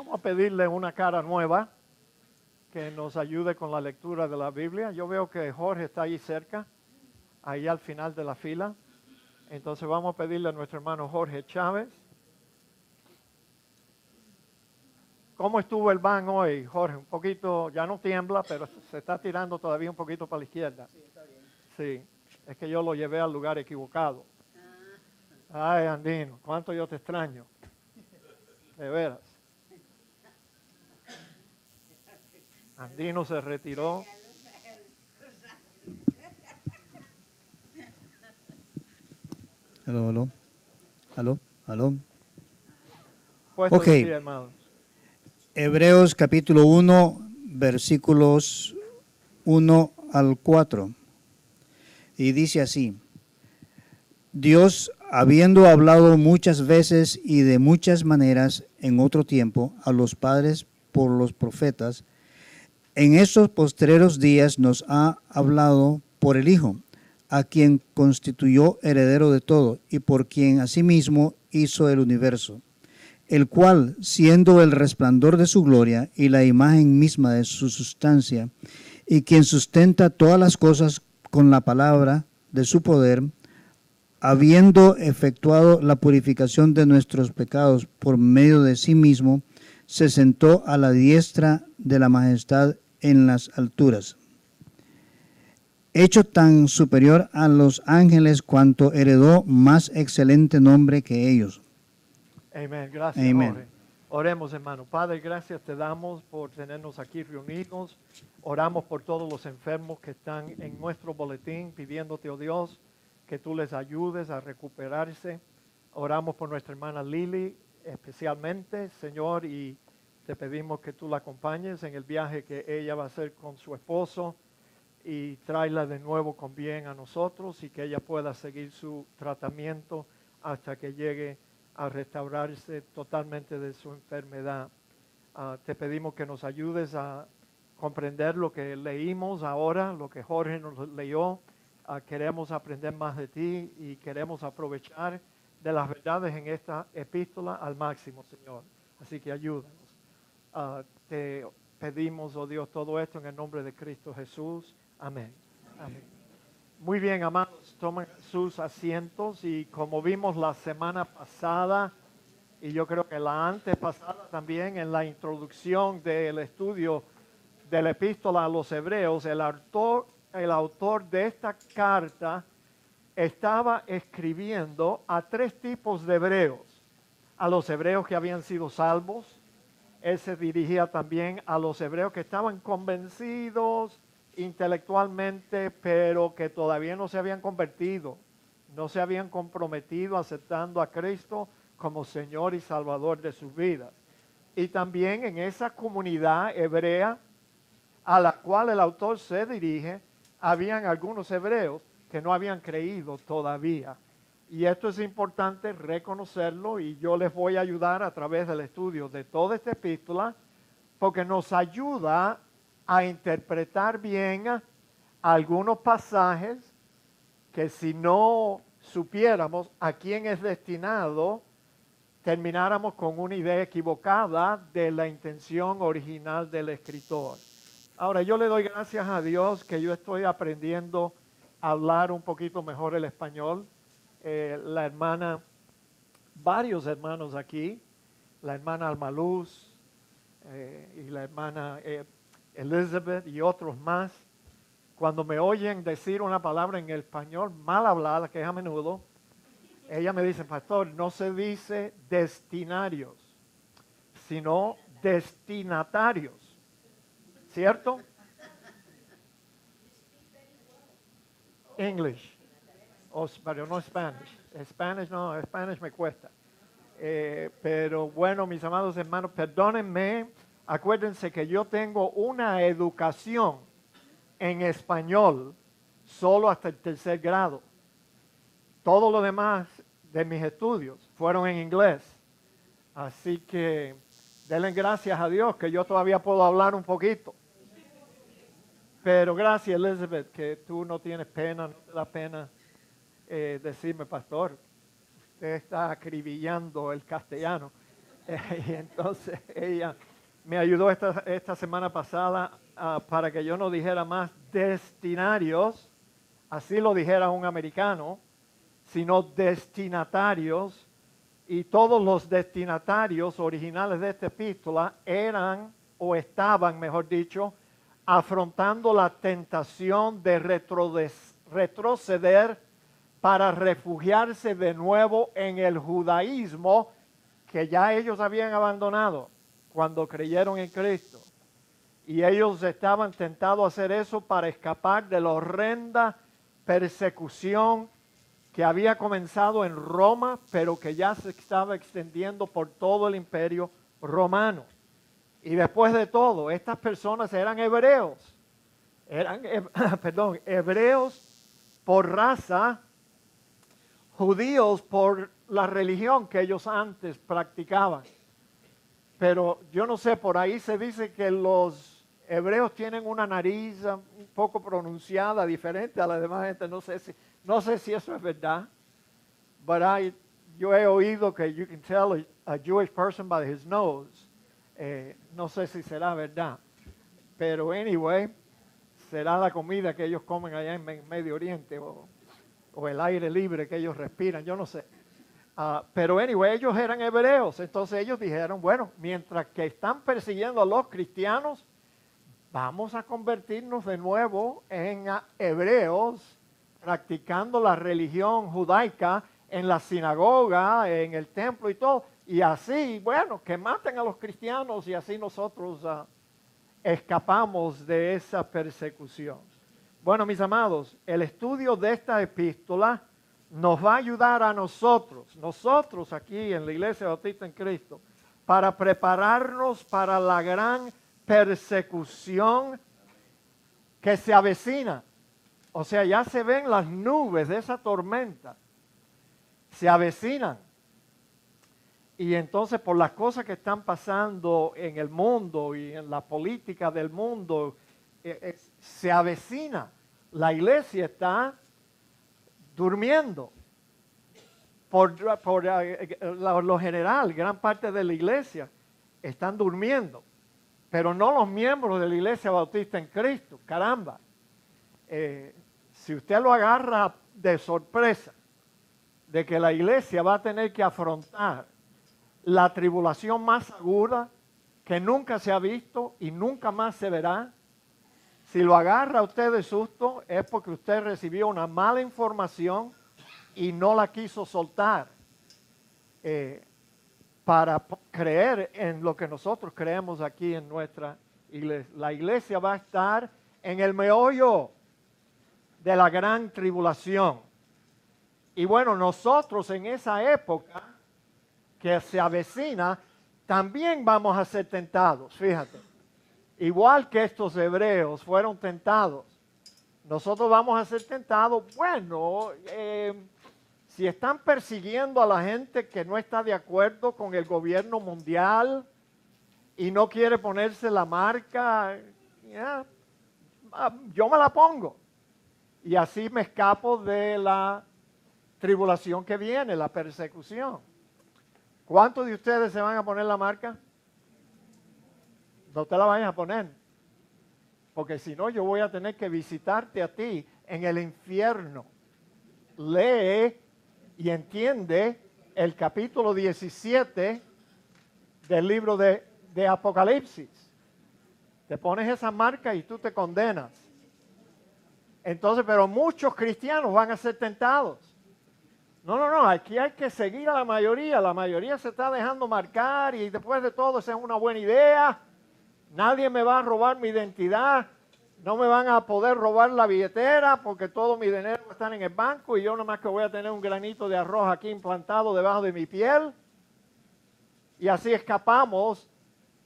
Vamos a pedirle una cara nueva que nos ayude con la lectura de la Biblia. Yo veo que Jorge está ahí cerca, ahí al final de la fila. Entonces vamos a pedirle a nuestro hermano Jorge Chávez. ¿Cómo estuvo el van hoy, Jorge? Un poquito, ya no tiembla, pero se está tirando todavía un poquito para la izquierda. Sí, está bien. Sí, es que yo lo llevé al lugar equivocado. Ay, Andino, cuánto yo te extraño. De veras. Andino se retiró. Aló. Puesto Ok. de pie, hermanos. Hebreos capítulo 1, versículos 1 al 4. Y dice así: Dios, habiendo hablado muchas veces y de muchas maneras en otro tiempo a los padres por los profetas, en estos postreros días nos ha hablado por el Hijo, a quien constituyó heredero de todo y por quien asimismo hizo el universo, el cual, siendo el resplandor de su gloria y la imagen misma de su sustancia, y quien sustenta todas las cosas con la palabra de su poder, habiendo efectuado la purificación de nuestros pecados por medio de sí mismo, se sentó a la diestra de la majestad en las alturas, hecho tan superior a los ángeles cuanto heredó más excelente nombre que ellos. Amén. Gracias, Amén. Jorge. Oremos, hermano. Padre, gracias te damos por tenernos aquí reunidos. Oramos por todos los enfermos que están en nuestro boletín, pidiéndote, oh Dios, que tú les ayudes a recuperarse. Oramos por nuestra hermana Lili, especialmente, Señor, y te pedimos que tú la acompañes en el viaje que ella va a hacer con su esposo y tráela de nuevo con bien a nosotros y que ella pueda seguir su tratamiento hasta que llegue a restaurarse totalmente de su enfermedad. Te pedimos que nos ayudes a comprender lo que leímos ahora, lo que Jorge nos leyó. Queremos aprender más de ti y queremos aprovechar de las verdades en esta epístola al máximo, Señor. Así que ayúdanos. Te pedimos, oh Dios, todo esto en el nombre de Cristo Jesús. Amén. Amén. Muy bien, amados, tomen sus asientos y como vimos la semana pasada y yo creo que la antepasada también en la introducción del estudio de la epístola a los hebreos, el autor de esta carta estaba escribiendo a tres tipos de hebreos. A los hebreos que habían sido salvos, él se dirigía también a los hebreos que estaban convencidos intelectualmente, pero que todavía no se habían convertido, no se habían comprometido aceptando a Cristo como Señor y Salvador de sus vidas. Y también en esa comunidad hebrea a la cual el autor se dirige, habían algunos hebreos que no habían creído todavía. Y esto es importante reconocerlo y yo les voy a ayudar a través del estudio de toda esta epístola porque nos ayuda a interpretar bien algunos pasajes que si no supiéramos a quién es destinado, termináramos con una idea equivocada de la intención original del escritor. Ahora, yo le doy gracias a Dios que yo estoy aprendiendo a hablar un poquito mejor el español. La hermana, varios hermanos aquí, la hermana Almaluz y la hermana Elizabeth y otros más, cuando me oyen decir una palabra en el español mal hablada, que es a menudo, ella me dice, pastor, no se dice destinarios, sino destinatarios, ¿cierto? English, pero no Spanish. Spanish no, Spanish me cuesta. Pero bueno, mis amados hermanos, perdónenme, acuérdense que yo tengo una educación en español solo hasta el tercer grado. Todo lo demás de mis estudios fueron en inglés. Así que denle gracias a Dios que yo todavía puedo hablar un poquito. Pero gracias, Elizabeth, que tú no tienes pena, no te da pena decirme, pastor, usted está acribillando el castellano. Y entonces ella me ayudó esta semana pasada para que yo no dijera más destinarios, así lo dijera un americano, sino destinatarios. Y todos los destinatarios originales de esta epístola eran o estaban, mejor dicho, afrontando la tentación de retroceder para refugiarse de nuevo en el judaísmo que ya ellos habían abandonado cuando creyeron en Cristo. Y ellos estaban tentados a hacer eso para escapar de la horrenda persecución que había comenzado en Roma, pero que ya se estaba extendiendo por todo el imperio romano. Y después de todo, estas personas eran hebreos. Hebreos por raza, judíos por la religión que ellos antes practicaban. Pero yo no sé, por ahí se dice que los hebreos tienen una nariz un poco pronunciada, diferente a la demás gente. No sé si eso es verdad. But yo he oído que you can tell a Jewish person by his nose. No sé si será verdad. Pero anyway, será la comida que ellos comen allá en Medio Oriente o el aire libre que ellos respiran, yo no sé. Pero anyway, ellos eran hebreos, entonces ellos dijeron, bueno, mientras que están persiguiendo a los cristianos, vamos a convertirnos de nuevo en hebreos, practicando la religión judaica en la sinagoga, en el templo y todo. Y así, bueno, que maten a los cristianos y así nosotros escapamos de esa persecución. Bueno, mis amados, el estudio de esta epístola nos va a ayudar a nosotros aquí en la Iglesia Bautista en Cristo, para prepararnos para la gran persecución que se avecina. O sea, ya se ven las nubes de esa tormenta, se avecinan. Y entonces por las cosas que están pasando en el mundo y en la política del mundo, se avecina. La iglesia está durmiendo. Por lo general, gran parte de la iglesia están durmiendo. Pero no los miembros de la Iglesia Bautista en Cristo. Caramba. Si usted lo agarra de sorpresa, de que la iglesia va a tener que afrontar la tribulación más aguda que nunca se ha visto y nunca más se verá, si lo agarra usted de susto es porque usted recibió una mala información y no la quiso soltar para creer en lo que nosotros creemos aquí en nuestra iglesia. La iglesia va a estar en el meollo de la gran tribulación. Y bueno, nosotros en esa época que se avecina, también vamos a ser tentados, fíjate. Igual que estos hebreos fueron tentados, nosotros vamos a ser tentados. Bueno, si están persiguiendo a la gente que no está de acuerdo con el gobierno mundial y no quiere ponerse la marca, yo me la pongo. Y así me escapo de la tribulación que viene, la persecución. ¿Cuántos de ustedes se van a poner la marca? No te la vayas a poner, porque si no yo voy a tener que visitarte a ti en el infierno. Lee y entiende el capítulo 17 del libro de Apocalipsis. Te pones esa marca y tú te condenas. Entonces, pero muchos cristianos van a ser tentados. No, aquí hay que seguir a la mayoría se está dejando marcar y después de todo esa es una buena idea. Nadie me va a robar mi identidad, no me van a poder robar la billetera porque todo mi dinero va a estar en el banco y yo nomás que voy a tener un granito de arroz aquí implantado debajo de mi piel. Y así escapamos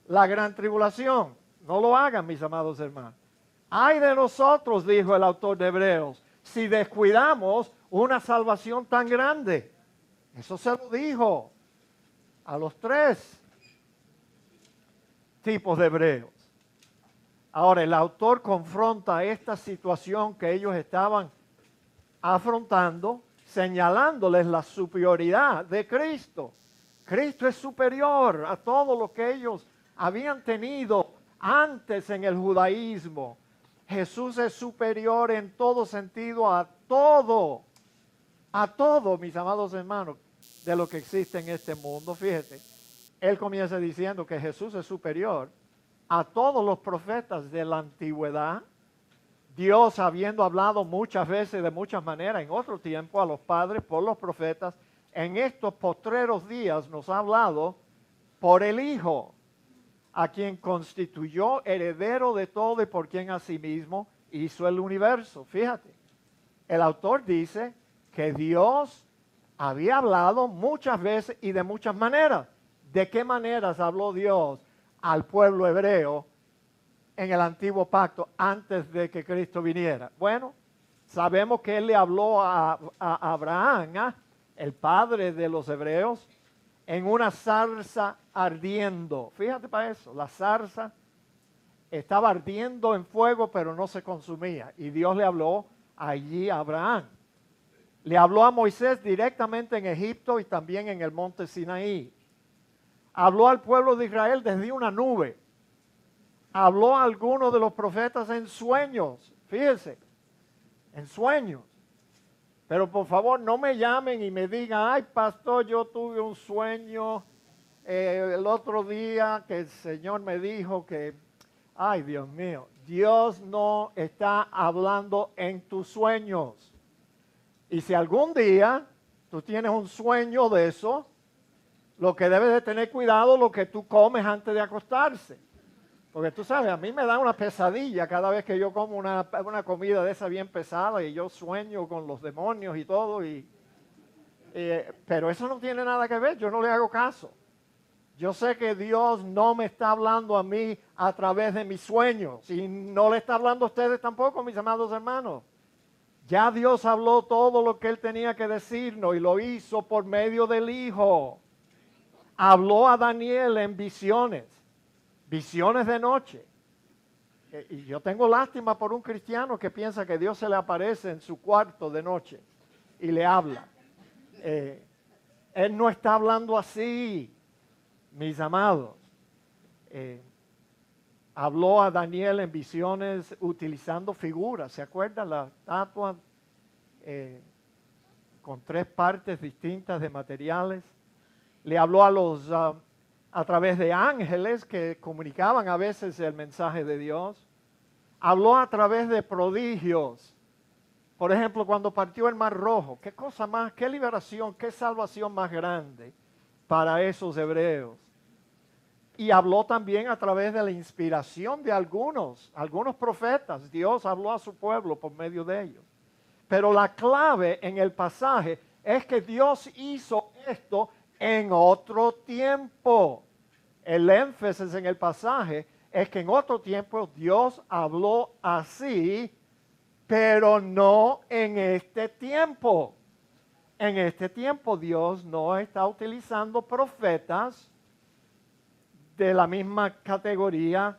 la gran tribulación. No lo hagan, mis amados hermanos. Ay de nosotros, dijo el autor de Hebreos, si descuidamos una salvación tan grande. Eso se lo dijo a los tres tipos de hebreos. Ahora, el autor confronta esta situación que ellos estaban afrontando, señalándoles la superioridad de Cristo. Cristo es superior a todo lo que ellos habían tenido antes en el judaísmo. Jesús es superior en todo sentido a todo, mis amados hermanos, de lo que existe en este mundo. Fíjate, él comienza diciendo que Jesús es superior a todos los profetas de la antigüedad. Dios, habiendo hablado muchas veces de muchas maneras en otro tiempo a los padres por los profetas, en estos postreros días nos ha hablado por el Hijo, a quien constituyó heredero de todo y por quien asimismo hizo el universo. Fíjate, el autor dice que Dios había hablado muchas veces y de muchas maneras. ¿De qué maneras habló Dios al pueblo hebreo en el antiguo pacto antes de que Cristo viniera? Bueno, sabemos que Él le habló a Abraham, el padre de los hebreos, en una zarza ardiendo. Fíjate para eso, la zarza estaba ardiendo en fuego, pero no se consumía. Y Dios le habló allí a Abraham. Le habló a Moisés directamente en Egipto y también en el monte Sinaí. Habló al pueblo de Israel desde una nube. Habló a algunos de los profetas en sueños. Fíjense, en sueños. Pero por favor no me llamen y me digan, ay pastor, yo tuve un sueño el otro día que el Señor me dijo que, ay Dios mío, Dios no está hablando en tus sueños. Y si algún día tú tienes un sueño de eso, lo que debes de tener cuidado es lo que tú comes antes de acostarse. Porque tú sabes, a mí me da una pesadilla cada vez que yo como una comida de esa bien pesada y yo sueño con los demonios y todo. Pero eso no tiene nada que ver, yo no le hago caso. Yo sé que Dios no me está hablando a mí a través de mis sueños y no le está hablando a ustedes tampoco, mis amados hermanos. Ya Dios habló todo lo que Él tenía que decirnos y lo hizo por medio del Hijo. Habló a Daniel en visiones de noche. Y yo tengo lástima por un cristiano que piensa que Dios se le aparece en su cuarto de noche y le habla. Él no está hablando así, mis amados. Habló a Daniel en visiones utilizando figuras. ¿Se acuerdan? La estatua con 3 partes distintas de materiales. Le habló a través de ángeles que comunicaban a veces el mensaje de Dios. Habló a través de prodigios. Por ejemplo, cuando partió el Mar Rojo. Qué cosa más, qué liberación, qué salvación más grande para esos hebreos. Y habló también a través de la inspiración de algunos profetas. Dios habló a su pueblo por medio de ellos. Pero la clave en el pasaje es que Dios hizo esto en otro tiempo. El énfasis en el pasaje es que en otro tiempo Dios habló así, pero no en este tiempo. En este tiempo Dios no está utilizando profetas de la misma categoría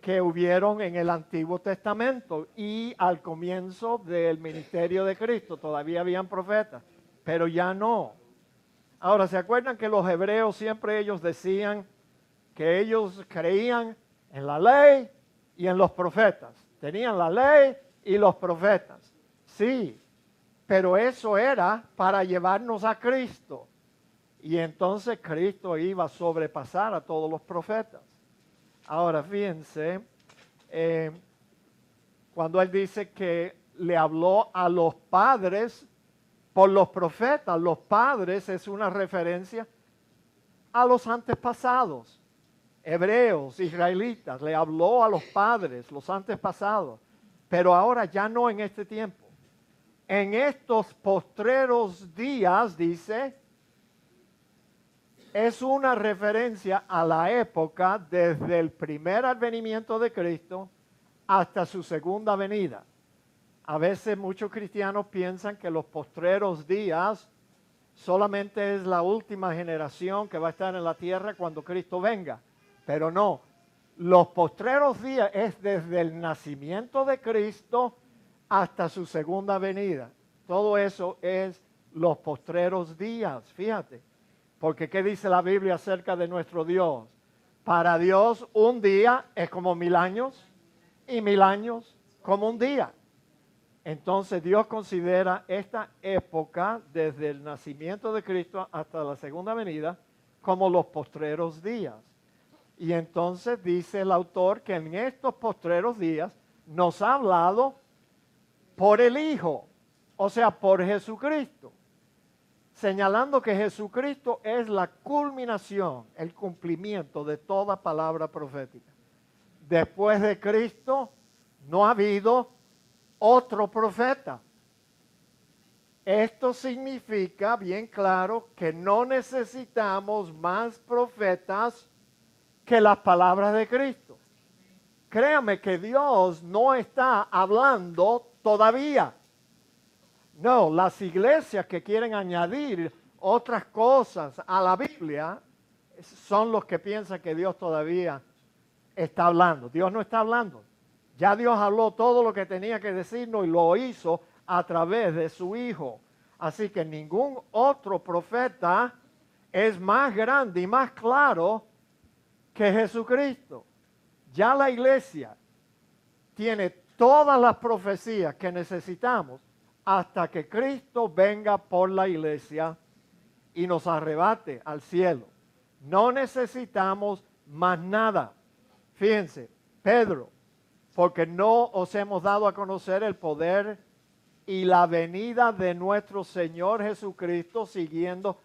que hubieron en el Antiguo Testamento y al comienzo del ministerio de Cristo. Todavía habían profetas, pero ya no. Ahora, ¿se acuerdan que los hebreos siempre ellos decían que ellos creían en la ley y en los profetas? Tenían la ley y los profetas. Sí, pero eso era para llevarnos a Cristo. Y entonces Cristo iba a sobrepasar a todos los profetas. Ahora, fíjense, cuando Él dice que le habló a los padres por los profetas, los padres es una referencia a los antepasados, hebreos, israelitas, le habló a los padres, los antepasados, pero ahora ya no en este tiempo. En estos postreros días, dice, es una referencia a la época desde el primer advenimiento de Cristo hasta su segunda venida. A veces muchos cristianos piensan que los postreros días solamente es la última generación que va a estar en la tierra cuando Cristo venga. Pero no, los postreros días es desde el nacimiento de Cristo hasta su segunda venida. Todo eso es los postreros días, fíjate. Porque ¿qué dice la Biblia acerca de nuestro Dios? Para Dios un día es como 1000 años y 1000 años como un día. Entonces Dios considera esta época desde el nacimiento de Cristo hasta la segunda venida como los postreros días. Y entonces dice el autor que en estos postreros días nos ha hablado por el Hijo, o sea, por Jesucristo, señalando que Jesucristo es la culminación, el cumplimiento de toda palabra profética. Después de Cristo no ha habido otro profeta. Esto significa bien claro que no necesitamos más profetas que las palabras de Cristo. Créame que Dios no está hablando todavía. No, las iglesias que quieren añadir otras cosas a la Biblia son los que piensan que Dios todavía está hablando. Dios no está hablando. Ya Dios habló todo lo que tenía que decirnos y lo hizo a través de su Hijo. Así que ningún otro profeta es más grande y más claro que Jesucristo. Ya la iglesia tiene todas las profecías que necesitamos hasta que Cristo venga por la iglesia y nos arrebate al cielo. No necesitamos más nada. Fíjense, Pedro, porque no os hemos dado a conocer el poder y la venida de nuestro Señor Jesucristo siguiendo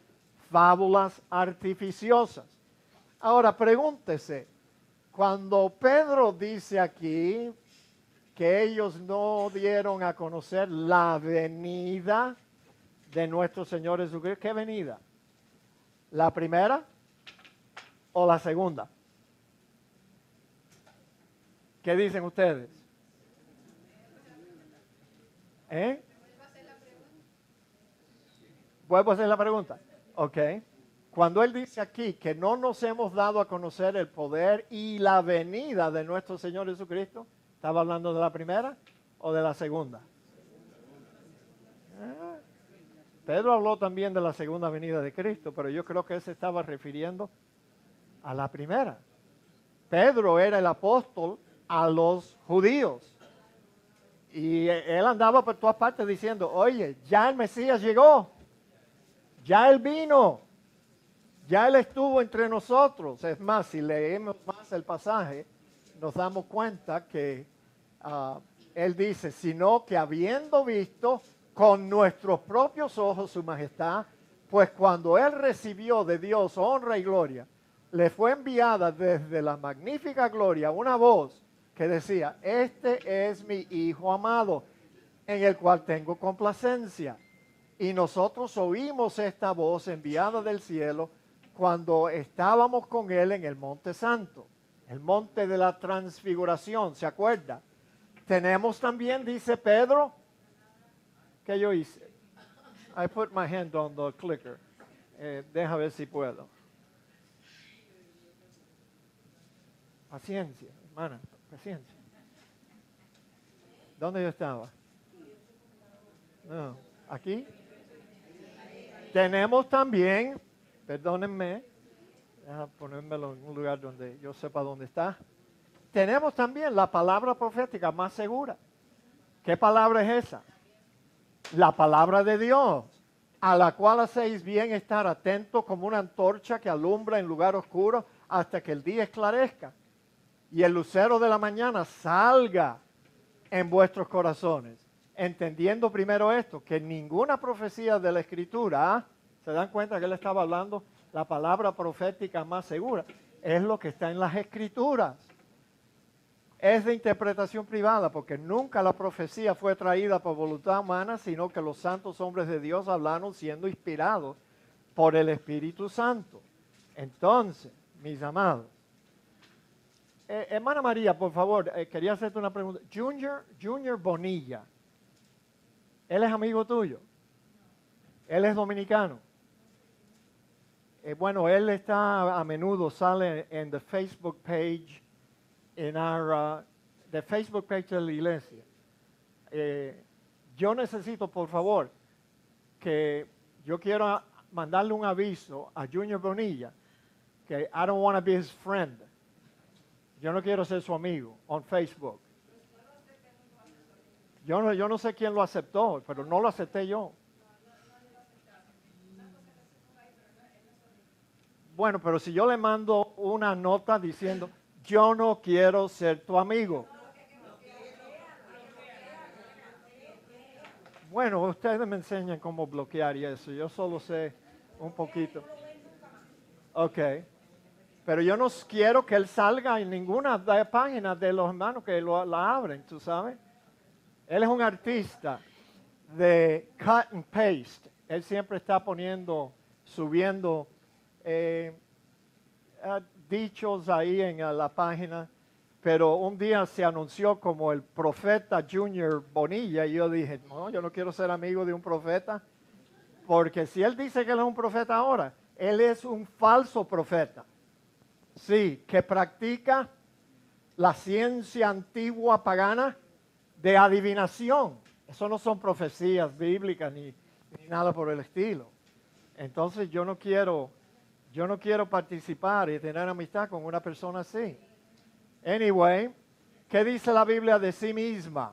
fábulas artificiosas. Ahora pregúntese, cuando Pedro dice aquí que ellos no dieron a conocer la venida de nuestro Señor Jesucristo, ¿qué venida? ¿La primera o la segunda? ¿Qué dicen ustedes? ¿Vuelvo a hacer la pregunta? Ok. Cuando él dice aquí que no nos hemos dado a conocer el poder y la venida de nuestro Señor Jesucristo, ¿estaba hablando de la primera o de la segunda? Pedro habló también de la segunda venida de Cristo, pero yo creo que él se estaba refiriendo a la primera. Pedro era el apóstol a los judíos. Y él andaba por todas partes diciendo, oye, ya el Mesías llegó, ya él vino, ya él estuvo entre nosotros. Es más, si leemos más el pasaje, nos damos cuenta que él dice, sino que habiendo visto con nuestros propios ojos su majestad, pues cuando él recibió de Dios honra y gloria, le fue enviada desde la magnífica gloria una voz que decía, este es mi Hijo amado, en el cual tengo complacencia. Y nosotros oímos esta voz enviada del cielo cuando estábamos con él en el Monte Santo, el monte de la transfiguración, ¿se acuerda? Tenemos también, dice Pedro, ¿qué yo hice? I put my hand on the clicker. Deja ver si puedo. Paciencia, hermana, paciencia. ¿Dónde yo estaba? No, aquí. Tenemos también, perdónenme, deja ponérmelo en un lugar donde yo sepa dónde está. Tenemos también la palabra profética más segura. ¿Qué palabra es esa? La palabra de Dios, a la cual hacéis bien estar atentos como una antorcha que alumbra en lugar oscuro hasta que el día esclarezca y el lucero de la mañana salga en vuestros corazones. Entendiendo primero esto, que ninguna profecía de la Escritura, ¿se dan cuenta que él estaba hablando? La palabra profética más segura es lo que está en las Escrituras. Es de interpretación privada, porque nunca la profecía fue traída por voluntad humana, sino que los santos hombres de Dios hablaron siendo inspirados por el Espíritu Santo. Entonces, mis amados, hermana María, por favor, quería hacerte una pregunta. Junior Bonilla, ¿él es amigo tuyo? ¿Él es dominicano? Bueno, él está a menudo, sale en the Facebook page, the Facebook page de la iglesia. Yo necesito, por favor, que yo quiero mandarle un aviso a Junior Bonilla que I don't want to be his friend. Yo no quiero ser su amigo on Facebook. Yo no sé quién lo aceptó, pero no lo acepté yo. Bueno, pero si yo le mando una nota diciendo, yo no quiero ser tu amigo. Bueno, ustedes me enseñan cómo bloquear y eso. Yo solo sé un poquito. Ok. Pero yo no quiero que él salga en ninguna de las páginas de los hermanos que la abren, tú sabes. Él es un artista de cut and paste. Él siempre está subiendo dichos ahí en la página. Pero un día se anunció como el profeta Junior Bonilla y yo dije, no, yo no quiero ser amigo de un profeta. Porque si él dice que él es un profeta ahora, él es un falso profeta. Sí, que practica la ciencia antigua pagana de adivinación. Eso no son profecías bíblicas ni nada por el estilo. Entonces yo no quiero participar y tener amistad con una persona así. Anyway, ¿qué dice la Biblia de sí misma?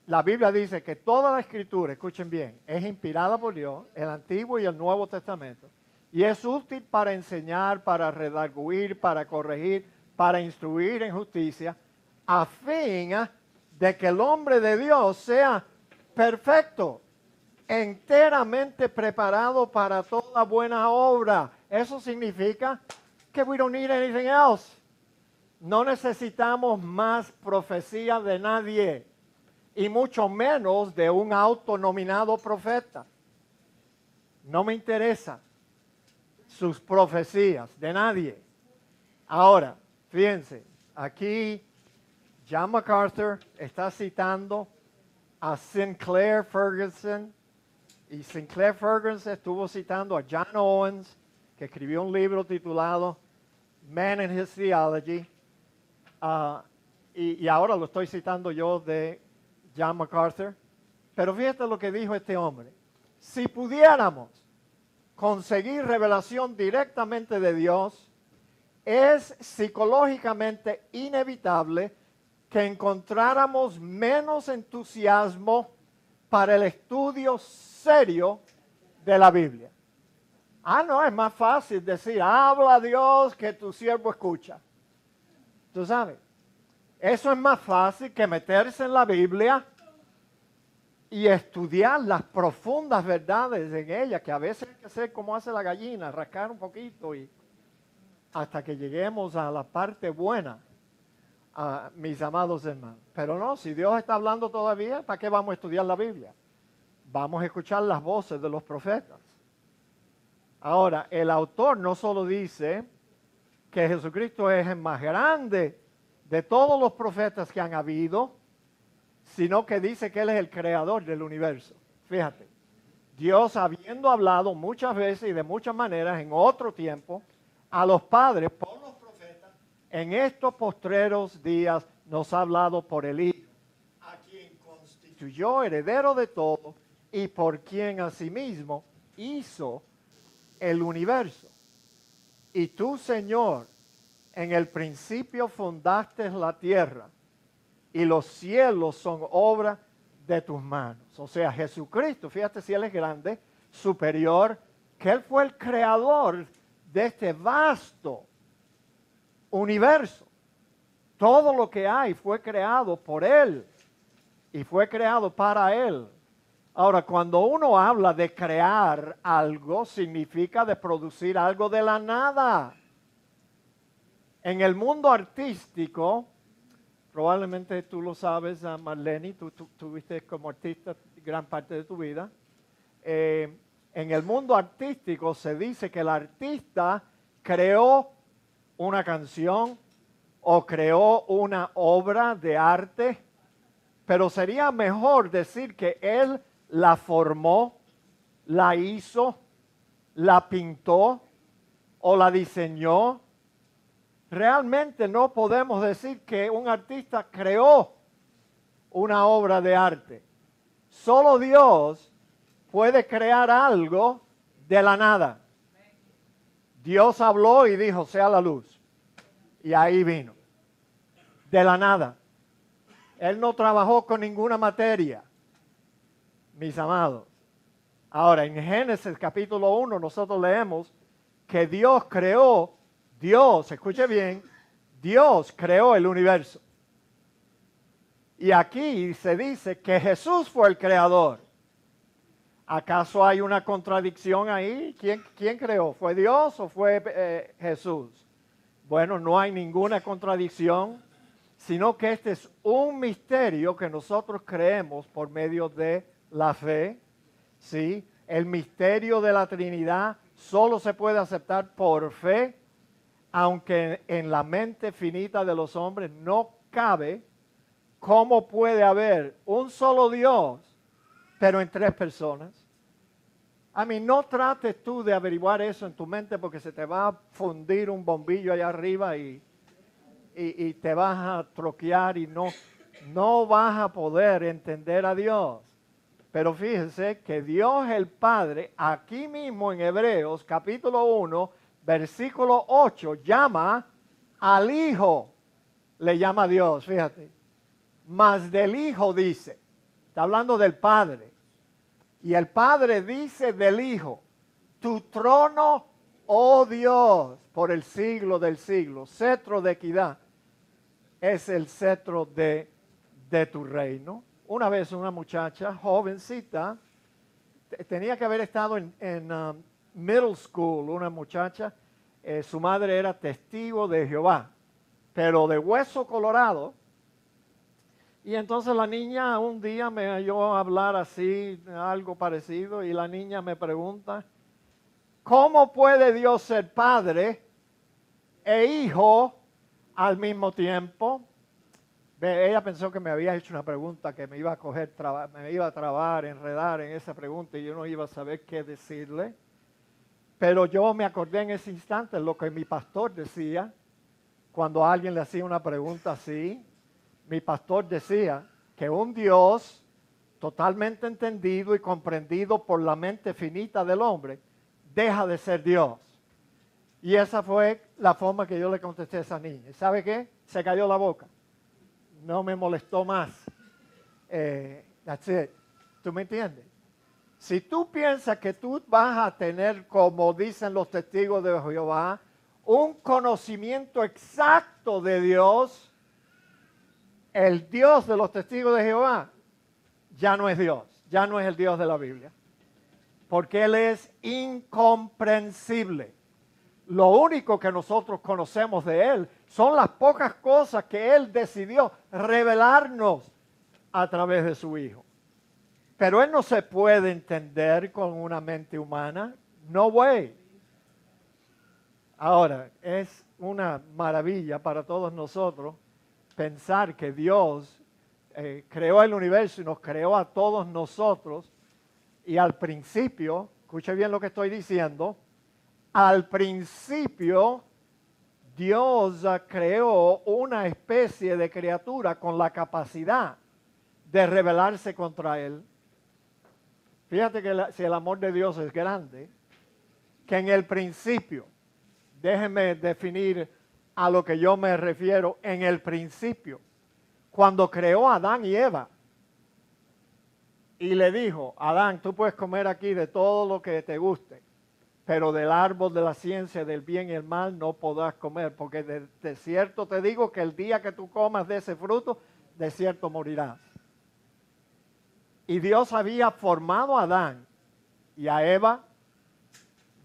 La Biblia dice que toda la escritura, escuchen bien, es inspirada por Dios, el Antiguo y el Nuevo Testamento, y es útil para enseñar, para redarguir, para corregir, para instruir en justicia, a fin de que el hombre de Dios sea perfecto, enteramente preparado para toda buena obra. Eso significa que we don't need anything else. No necesitamos más profecía de nadie, y mucho menos de un autonominado profeta. No me interesa sus profecías de nadie. Ahora, fíjense, aquí John MacArthur está citando a Sinclair Ferguson, y Sinclair Ferguson estuvo citando a John Owens, que escribió un libro titulado Man and His Theology, y ahora lo estoy citando yo de John MacArthur. Pero fíjate lo que dijo este hombre. Si pudiéramos conseguir revelación directamente de Dios, es psicológicamente inevitable que encontráramos menos entusiasmo para el estudio serio de la Biblia. No, es más fácil decir, habla a Dios que tu siervo escucha. Tú sabes, eso es más fácil que meterse en la Biblia y estudiar las profundas verdades en ella, que a veces hay que hacer como hace la gallina, rascar un poquito y hasta que lleguemos a la parte buena, mis amados hermanos. Pero no, si Dios está hablando todavía, ¿para qué vamos a estudiar la Biblia? Vamos a escuchar las voces de los profetas. Ahora, el autor no solo dice que Jesucristo es el más grande de todos los profetas que han habido, sino que dice que Él es el creador del universo. Fíjate, Dios habiendo hablado muchas veces y de muchas maneras en otro tiempo a los padres por los profetas, en estos postreros días nos ha hablado por el Hijo, a quien constituyó heredero de todo y por quien asimismo hizo el universo. Y tú, Señor, en el principio fundaste la tierra, y los cielos son obra de tus manos. O sea, Jesucristo, fíjate si Él es grande, superior, que Él fue el creador de este vasto universo. Todo lo que hay fue creado por Él y fue creado para Él. Ahora, cuando uno habla de crear algo, significa de producir algo de la nada. En el mundo artístico, probablemente tú lo sabes, Marlene, tú tuviste como artista gran parte de tu vida. En el mundo artístico se dice que el artista creó una canción o creó una obra de arte, pero sería mejor decir que él la formó, la hizo, la pintó o la diseñó. Realmente no podemos decir que un artista creó una obra de arte. Solo Dios puede crear algo De la nada. Dios habló y dijo, sea la luz. Y ahí vino. De la nada. Él no trabajó con ninguna materia, mis amados. Ahora, en Génesis capítulo 1 nosotros leemos que Dios creó, escuche bien, Dios creó el universo. Y aquí se dice que Jesús fue el creador. ¿Acaso hay una contradicción ahí? ¿Quién creó? ¿Fue Dios o fue Jesús? Bueno, no hay ninguna contradicción, sino que este es un misterio que nosotros creemos por medio de la fe. ¿Sí? El misterio de la Trinidad solo se puede aceptar por fe, aunque en la mente finita de los hombres no cabe cómo puede haber un solo Dios, pero en tres personas. No trates tú de averiguar eso en tu mente porque se te va a fundir un bombillo allá arriba y te vas a troquear y no vas a poder entender a Dios. Pero fíjense que Dios el Padre, aquí mismo en Hebreos capítulo 1, versículo 8, llama al Hijo, le llama a Dios, fíjate. Mas del Hijo dice, está hablando del Padre. Y el Padre dice del Hijo, tu trono, oh Dios, por el siglo del siglo, cetro de equidad, es el cetro de tu reino. Una vez una muchacha jovencita, tenía que haber estado en middle school, una muchacha, su madre era testigo de Jehová, pero de hueso colorado. Y entonces la niña un día me oyó hablar así, algo parecido, y la niña me pregunta, ¿cómo puede Dios ser padre e hijo al mismo tiempo? Ella pensó que me había hecho una pregunta que me iba a me iba a trabar, enredar en esa pregunta y yo no iba a saber qué decirle. Pero yo me acordé en ese instante lo que mi pastor decía cuando alguien le hacía una pregunta así. Mi pastor decía que un Dios totalmente entendido y comprendido por la mente finita del hombre deja de ser Dios. Y esa fue la forma que yo le contesté a esa niña. ¿Y sabe qué? Se cayó la boca. No me molestó más. That's it. ¿Tú me entiendes? Si tú piensas que tú vas a tener, como dicen los testigos de Jehová, un conocimiento exacto de Dios, el Dios de los testigos de Jehová ya no es Dios, ya no es el Dios de la Biblia, porque Él es incomprensible. Lo único que nosotros conocemos de Él son las pocas cosas que Él decidió revelarnos a través de su Hijo. Pero Él no se puede entender con una mente humana. No way. Ahora, es una maravilla para todos nosotros pensar que Dios creó el universo y nos creó a todos nosotros. Y al principio, escuche bien lo que estoy diciendo, al principio Dios creó una especie de criatura con la capacidad de rebelarse contra Él. Fíjate que si el amor de Dios es grande, que en el principio, déjenme definir a lo que yo me refiero, en el principio, cuando creó a Adán y Eva, y le dijo, Adán, tú puedes comer aquí de todo lo que te guste, pero del árbol de la ciencia del bien y el mal no podrás comer, porque de cierto te digo que el día que tú comas de ese fruto, de cierto morirás. Y Dios había formado a Adán y a Eva,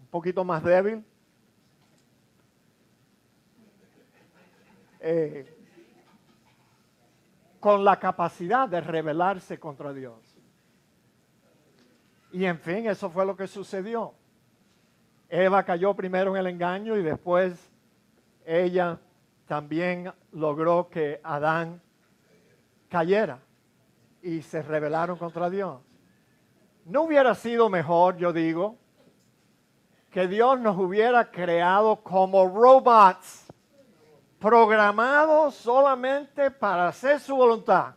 un poquito más débil, con la capacidad de rebelarse contra Dios. Y en fin, eso fue lo que sucedió. Eva cayó primero en el engaño y después ella también logró que Adán cayera y se rebelaron contra Dios. ¿No hubiera sido mejor, yo digo, que Dios nos hubiera creado como robots, programados solamente para hacer su voluntad?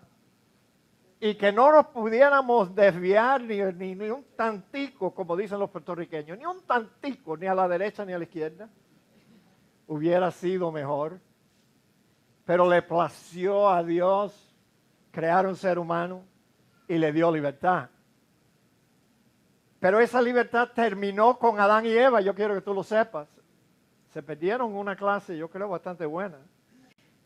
y que no nos pudiéramos desviar ni un tantico, como dicen los puertorriqueños, ni un tantico, ni a la derecha ni a la izquierda, hubiera sido mejor. Pero le plació a Dios crear un ser humano y le dio libertad. Pero esa libertad terminó con Adán y Eva, yo quiero que tú lo sepas. Se perdieron una clase, yo creo, bastante buena.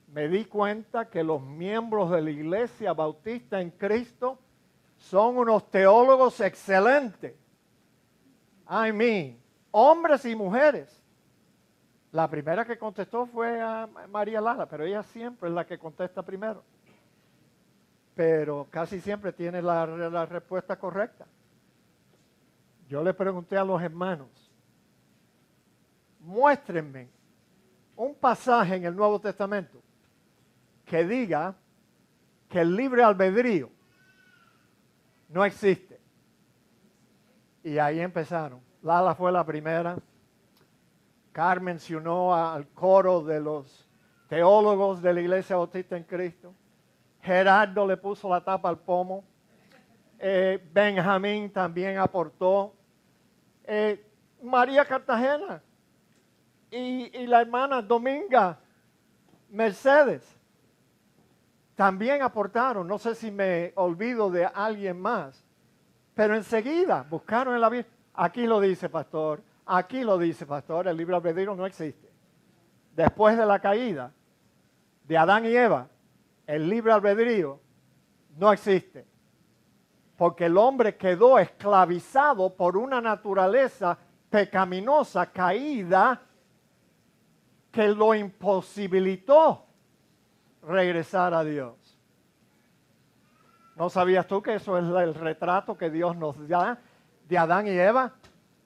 Me di cuenta que los miembros de la Iglesia Bautista en Cristo son unos teólogos excelentes. Hombres y mujeres. La primera que contestó fue a María Lara, pero ella siempre es la que contesta primero. Pero casi siempre tiene la respuesta correcta. Yo le pregunté a los hermanos, muéstrenme un pasaje en el Nuevo Testamento que diga que el libre albedrío no existe. Y ahí empezaron. Lala fue la primera. Carmen mencionó al coro de los teólogos de la Iglesia Bautista en Cristo. Gerardo le puso la tapa al pomo. Benjamín también aportó. María Cartagena y la hermana Dominga Mercedes también aportaron. No sé si me olvido de alguien más, pero enseguida buscaron en la Biblia. Aquí lo dice, pastor. Aquí lo dice, pastor. El libre albedrío no existe. Después de la caída de Adán y Eva, el libre albedrío no existe. Porque el hombre quedó esclavizado por una naturaleza pecaminosa, caída, que lo imposibilitó regresar a Dios. ¿No sabías tú que eso es el retrato que Dios nos da de Adán y Eva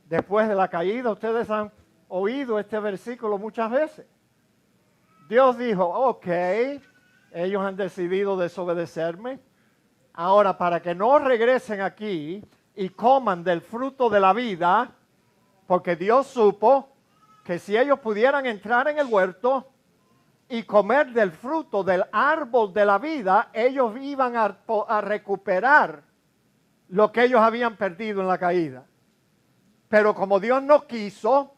después de la caída? Ustedes han oído este versículo muchas veces. Dios dijo, ok, ellos han decidido desobedecerme. Ahora, para que no regresen aquí y coman del fruto de la vida, porque Dios supo que si ellos pudieran entrar en el huerto y comer del fruto del árbol de la vida, ellos iban a recuperar lo que ellos habían perdido en la caída. Pero como Dios no quiso,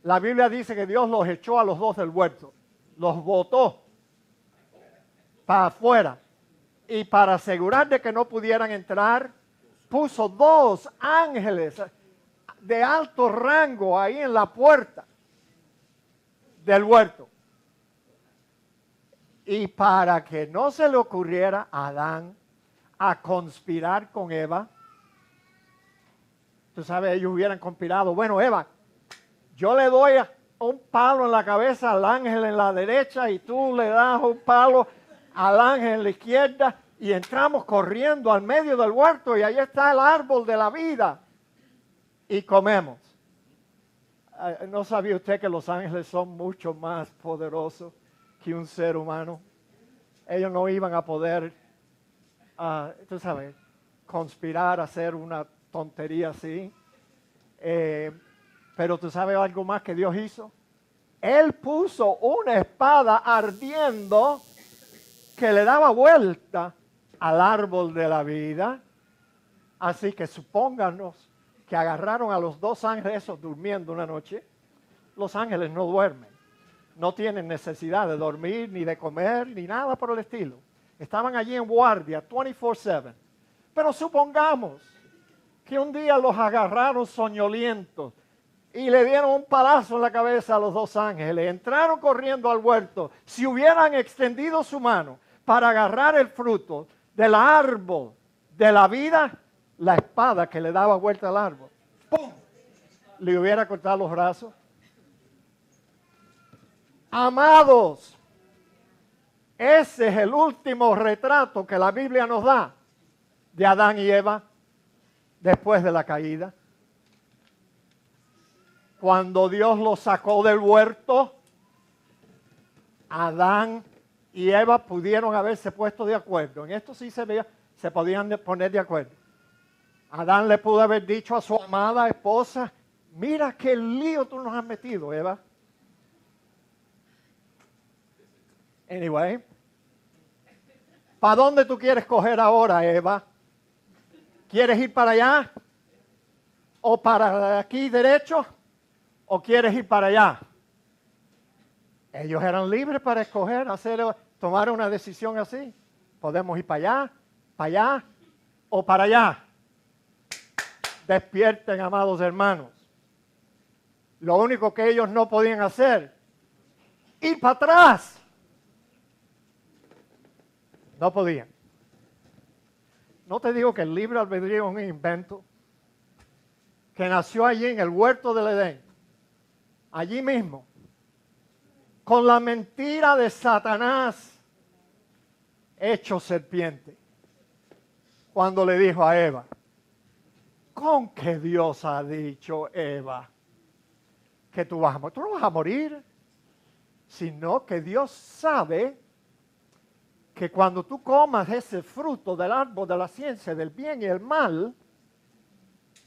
la Biblia dice que Dios los echó a los dos del huerto, los botó para afuera. Y para asegurar de que no pudieran entrar, puso 2 ángeles de alto rango ahí en la puerta del huerto. Y para que no se le ocurriera a Adán a conspirar con Eva, tú sabes, ellos hubieran conspirado. Bueno, Eva, yo le doy un palo en la cabeza al ángel en la derecha y tú le das un palo al ángel en la izquierda y entramos corriendo al medio del huerto y ahí está el árbol de la vida y comemos. ¿No sabía usted que los ángeles son mucho más poderosos que un ser humano? Ellos no iban a poder, tú sabes, conspirar, hacer una tontería así. Pero tú sabes algo más que Dios hizo. Él puso una espada ardiendo que le daba vuelta al árbol de la vida. Así que supónganos que agarraron a los 2 ángeles esos durmiendo una noche. Los ángeles no duermen, no tienen necesidad de dormir, ni de comer, ni nada por el estilo. Estaban allí en guardia 24/7. Pero supongamos que un día los agarraron soñolientos y le dieron un palazo en la cabeza a los 2 ángeles. Entraron corriendo al huerto. Si hubieran extendido su mano para agarrar el fruto del árbol de la vida, la espada que le daba vuelta al árbol, ¡pum!, le hubiera cortado los brazos. Amados, ese es el último retrato que la Biblia nos da de Adán y Eva después de la caída. Cuando Dios los sacó del huerto, Adán y Eva pudieron haberse puesto de acuerdo. En esto sí se podían poner de acuerdo. Adán le pudo haber dicho a su amada esposa, mira qué lío tú nos has metido, Eva. Anyway, ¿Para dónde tú quieres coger ahora, Eva? ¿Quieres ir para allá? ¿O para aquí derecho? ¿O quieres ir para allá? Ellos eran libres para escoger, tomar una decisión así. Podemos ir para allá o para allá. Despierten, amados hermanos. Lo único que ellos no podían hacer, ir para atrás. No podían. No te digo que el libre albedrío es un invento que nació allí en el huerto del Edén, allí mismo, con la mentira de Satanás hecho serpiente, cuando le dijo a Eva, ¿con qué Dios ha dicho, Eva, que tú vas a morir? Tú no vas a morir, sino que Dios sabe que cuando tú comas ese fruto del árbol de la ciencia del bien y el mal,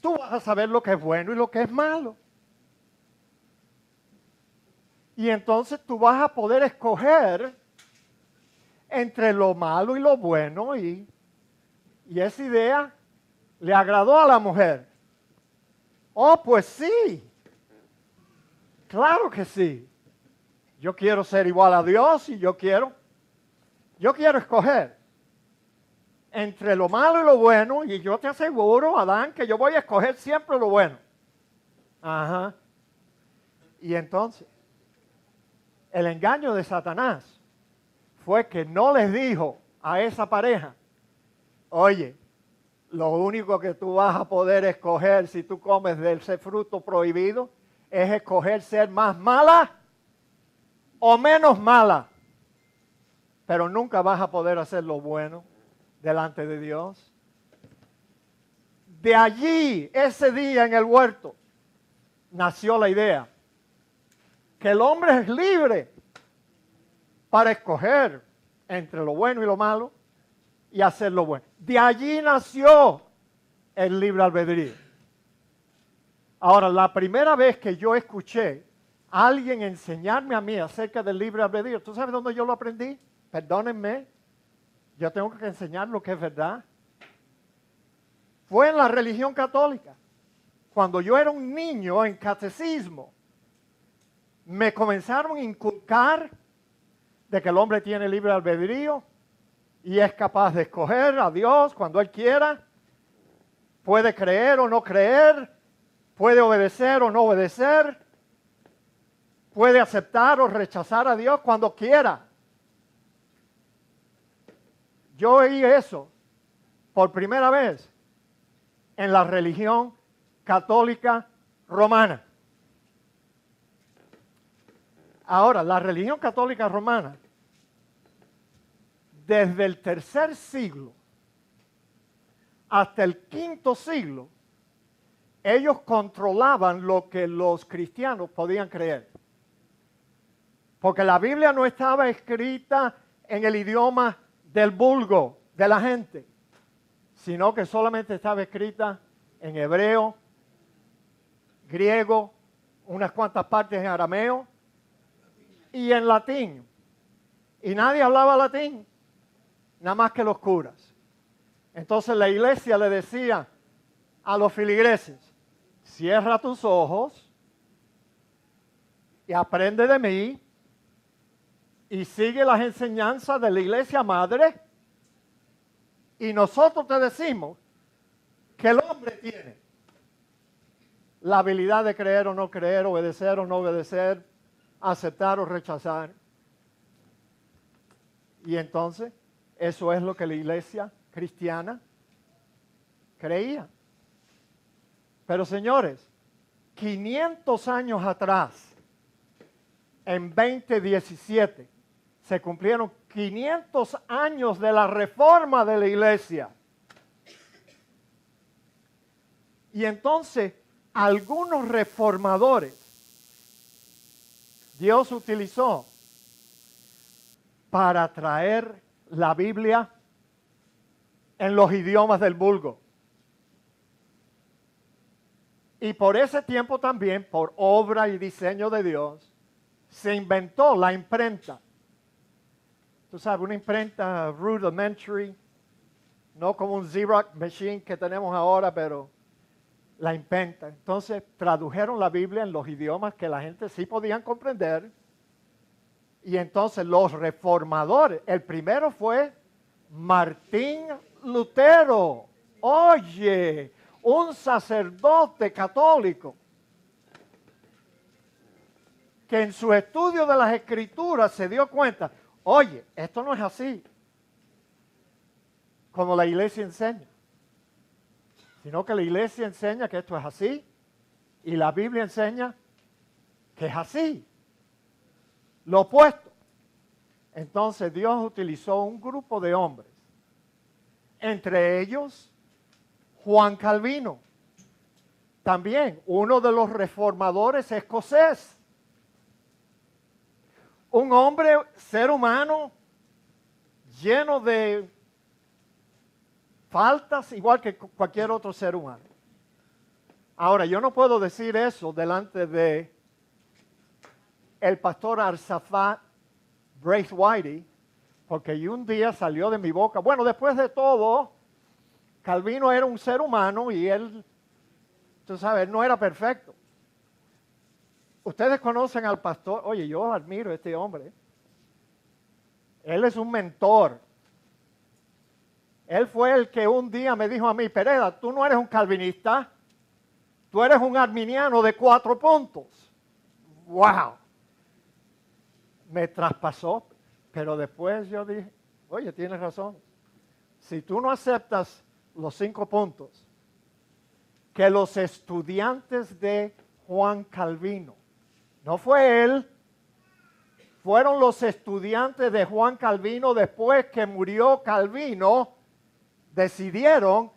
tú vas a saber lo que es bueno y lo que es malo. Y entonces tú vas a poder escoger entre lo malo y lo bueno. Y esa idea le agradó a la mujer. Oh, pues sí. Claro que sí. Yo quiero ser igual a Dios y yo quiero escoger entre lo malo y lo bueno. Y yo te aseguro, Adán, que yo voy a escoger siempre lo bueno. Ajá. Y entonces, el engaño de Satanás fue que no les dijo a esa pareja, oye, lo único que tú vas a poder escoger si tú comes de ese fruto prohibido es escoger ser más mala o menos mala. Pero nunca vas a poder hacer lo bueno delante de Dios. De allí, ese día en el huerto, nació la idea que el hombre es libre para escoger entre lo bueno y lo malo y hacer lo bueno. De allí nació el libre albedrío. Ahora, la primera vez que yo escuché a alguien enseñarme a mí acerca del libre albedrío, ¿tú sabes dónde yo lo aprendí? Perdónenme, yo tengo que enseñar lo que es verdad. Fue en la religión católica. Cuando yo era un niño en catecismo, me comenzaron a inculcar de que el hombre tiene libre albedrío y es capaz de escoger a Dios cuando Él quiera, puede creer o no creer, puede obedecer o no obedecer, puede aceptar o rechazar a Dios cuando quiera. Yo oí eso por primera vez en la religión católica romana. Ahora, la religión católica romana, desde el tercer siglo hasta el quinto siglo, ellos controlaban lo que los cristianos podían creer. Porque la Biblia no estaba escrita en el idioma del vulgo, de la gente, sino que solamente estaba escrita en hebreo, griego, unas cuantas partes en arameo y en latín. Y nadie hablaba latín, nada más que los curas. Entonces la iglesia le decía a los feligreses, cierra tus ojos y aprende de mí y sigue las enseñanzas de la iglesia madre y nosotros te decimos que el hombre tiene la habilidad de creer o no creer, obedecer o no obedecer, aceptar o rechazar. Y entonces, eso es lo que la iglesia cristiana creía. Pero señores, 500 años atrás, en 2017, se cumplieron 500 años de la reforma de la iglesia. Y entonces, algunos reformadores Dios utilizó para traer la Biblia en los idiomas del vulgo. Y por ese tiempo también, por obra y diseño de Dios, se inventó la imprenta. tú sabes, una imprenta rudimentary, no como un Xerox machine que tenemos ahora, pero la imprenta. Entonces tradujeron la Biblia en los idiomas que la gente sí podían comprender. Y entonces los reformadores, el primero fue Martín Lutero. Oye, un sacerdote católico que en su estudio de las Escrituras se dio cuenta, oye, esto no es así como la iglesia enseña, sino que la iglesia enseña que esto es así y la Biblia enseña que es así, lo opuesto. Entonces Dios utilizó un grupo de hombres, entre ellos Juan Calvino, también uno de los reformadores escocés, un hombre, ser humano, lleno de faltas, igual que cualquier otro ser humano. Ahora, yo no puedo decir eso delante de el pastor Arsafat Braithwaite, porque un día salió de mi boca. Bueno, después de todo, Calvino era un ser humano y él, tú sabes, no era perfecto. Ustedes conocen al pastor, oye, yo admiro a este hombre. Él es un mentor. Él fue el que un día me dijo a mí, Pereda, tú no eres un calvinista, tú eres un arminiano de 4 puntos. ¡Wow! Me traspasó, pero después yo dije, oye, tienes razón. Si tú no aceptas los 5 puntos que los estudiantes de Juan Calvino, no fue él, fueron los estudiantes de Juan Calvino después que murió Calvino, decidieron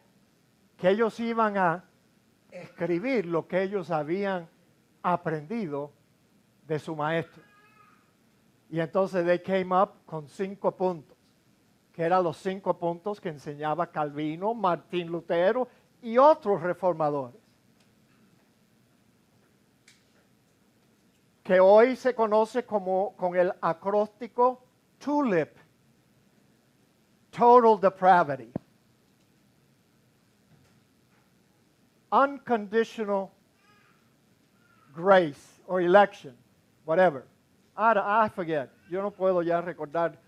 que ellos iban a escribir lo que ellos habían aprendido de su maestro. Y entonces they came up con 5 puntos, que eran los 5 puntos que enseñaba Calvino, Martín Lutero y otros reformadores, que hoy se conoce como con el acróstico TULIP, Total Depravity. Unconditional grace or election, whatever. I forget. Yo no puedo ya recordar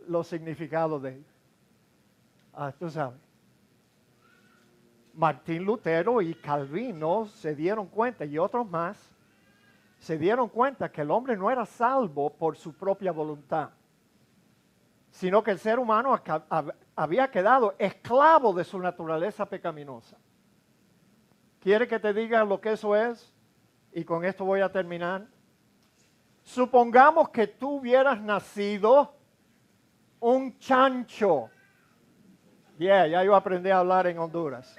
los significados de ellos. Tú sabes. Martín Lutero y Calvino se dieron cuenta, y otros más, se dieron cuenta que el hombre no era salvo por su propia voluntad, sino que el ser humano había quedado esclavo de su naturaleza pecaminosa. ¿Quiere que te diga lo que eso es? Y con esto voy a terminar. Supongamos que tú hubieras nacido un chancho. Ya yo aprendí a hablar en Honduras.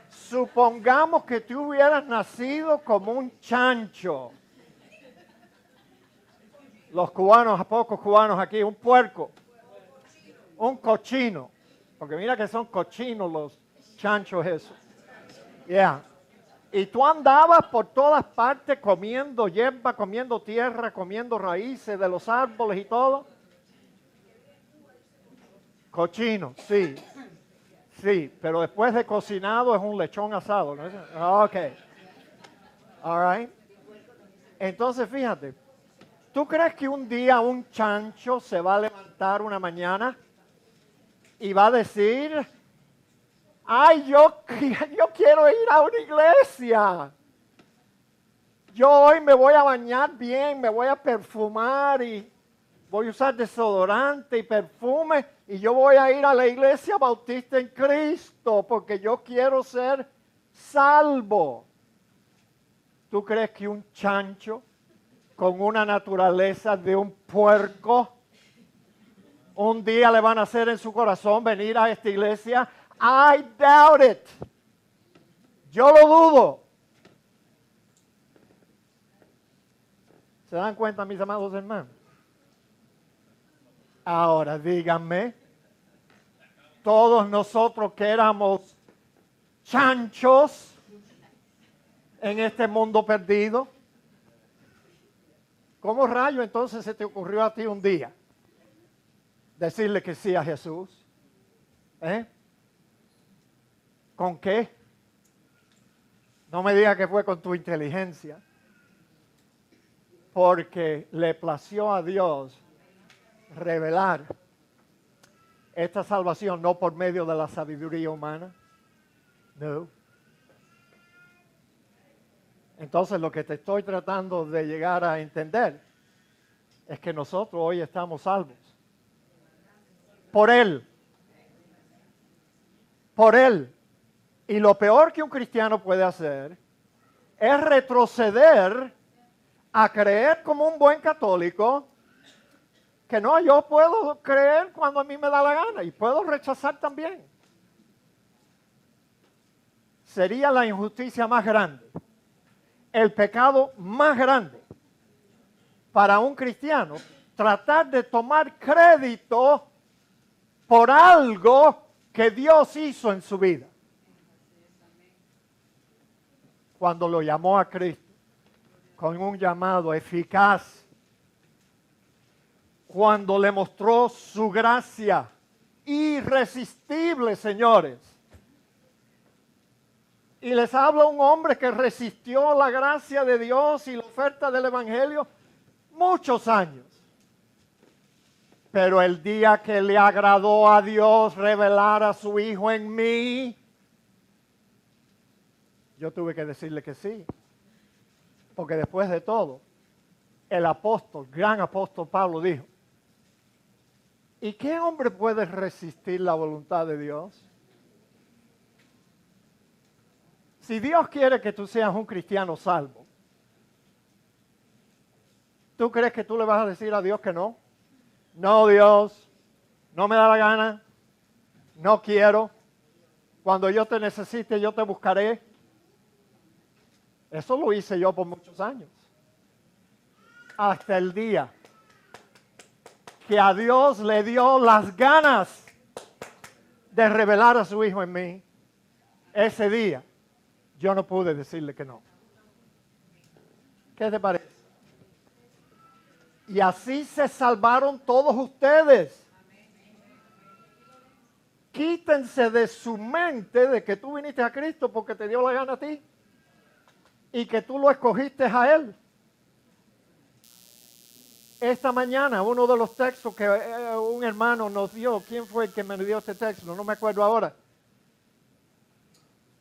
Supongamos que tú hubieras nacido como un chancho. Los cubanos, pocos cubanos aquí, un puerco, un cochino, porque mira que son cochinos los chanchos esos. Y tú andabas por todas partes comiendo hierba, comiendo tierra, comiendo raíces de los árboles y todo. Cochino, sí. Sí, pero después de cocinado es un lechón asado, ¿no? Ok. All right. Entonces, fíjate, ¿tú crees que un día un chancho se va a levantar una mañana y va a decir, ay, yo quiero ir a una iglesia? Yo hoy me voy a bañar bien, me voy a perfumar y voy a usar desodorante y perfume y yo voy a ir a la iglesia bautista en Cristo porque yo quiero ser salvo. ¿Tú crees que un chancho con una naturaleza de un puerco un día le van a hacer en su corazón venir a esta iglesia? I doubt it. Yo lo dudo. ¿Se dan cuenta, mis amados hermanos? Ahora díganme, todos nosotros que éramos chanchos en este mundo perdido, ¿Cómo rayo entonces se te ocurrió a ti un día decirle que sí a Jesús? ¿Con qué? No me digas que fue con tu inteligencia. Porque le plació a Dios revelar esta salvación no por medio de la sabiduría humana. No. Entonces lo que te estoy tratando de llegar a entender es que nosotros hoy estamos salvos. Por Él. Por Él. Y lo peor que un cristiano puede hacer es retroceder a creer como un buen católico que no, yo puedo creer cuando a mí me da la gana y puedo rechazar también. Sería la injusticia más grande, el pecado más grande para un cristiano tratar de tomar crédito por algo que Dios hizo en su vida. Cuando lo llamó a Cristo con un llamado eficaz, cuando le mostró su gracia irresistible, señores. Y les habla un hombre que resistió la gracia de Dios y la oferta del Evangelio muchos años. Pero el día que le agradó a Dios revelar a su Hijo en mí, yo tuve que decirle que sí. Porque después de todo, el apóstol, gran apóstol Pablo dijo, ¿y qué hombre puede resistir la voluntad de Dios? Si Dios quiere que tú seas un cristiano salvo, ¿tú crees que tú le vas a decir a Dios que no? No, Dios, no me da la gana, no quiero. Cuando yo te necesite, yo te buscaré. Eso lo hice yo por muchos años. Hasta el día que a Dios le dio las ganas de revelar a su Hijo en mí. Ese día yo no pude decirle que no. ¿Qué te parece? Y así se salvaron todos ustedes. Quítense de su mente de que tú viniste a Cristo porque te dio la gana a ti y que tú lo escogiste a Él. Esta mañana, uno de los textos que un hermano nos dio, ¿quién fue el que me dio este texto? No me acuerdo ahora.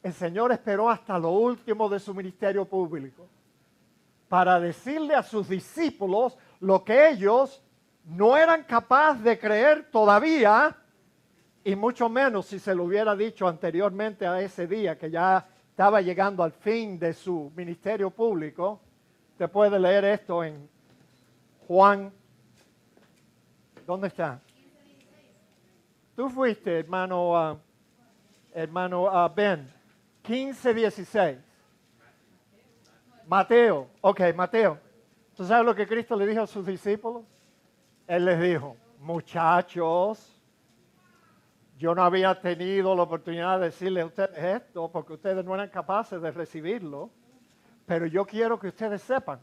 El Señor esperó hasta lo último de su ministerio público para decirle a sus discípulos lo que ellos no eran capaces de creer todavía, y mucho menos si se lo hubiera dicho anteriormente a ese día, que ya estaba llegando al fin de su ministerio público. Usted puede leer esto en Juan. ¿Dónde está? Tú fuiste, hermano Ben. 15:16. Mateo. Ok, Mateo. ¿Tú sabes lo que Cristo le dijo a sus discípulos? Él les dijo, muchachos, yo no había tenido la oportunidad de decirles a ustedes esto porque ustedes no eran capaces de recibirlo, pero yo quiero que ustedes sepan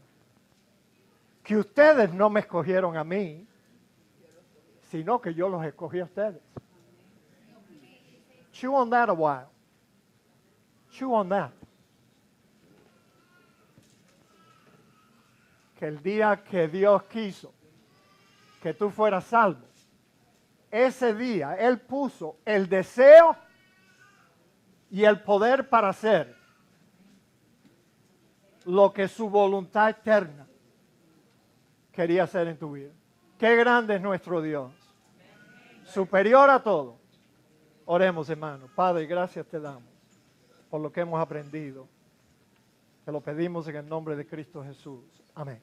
que ustedes no me escogieron a mí, sino que yo los escogí a ustedes. Chew on that a while. Chew on that. Que el día que Dios quiso que tú fueras salvo, ese día Él puso el deseo y el poder para hacer lo que su voluntad eterna quería hacer en tu vida. Qué grande es nuestro Dios, superior a todo. Oremos, hermano. Padre, gracias te damos por lo que hemos aprendido. Te lo pedimos en el nombre de Cristo Jesús. Amén.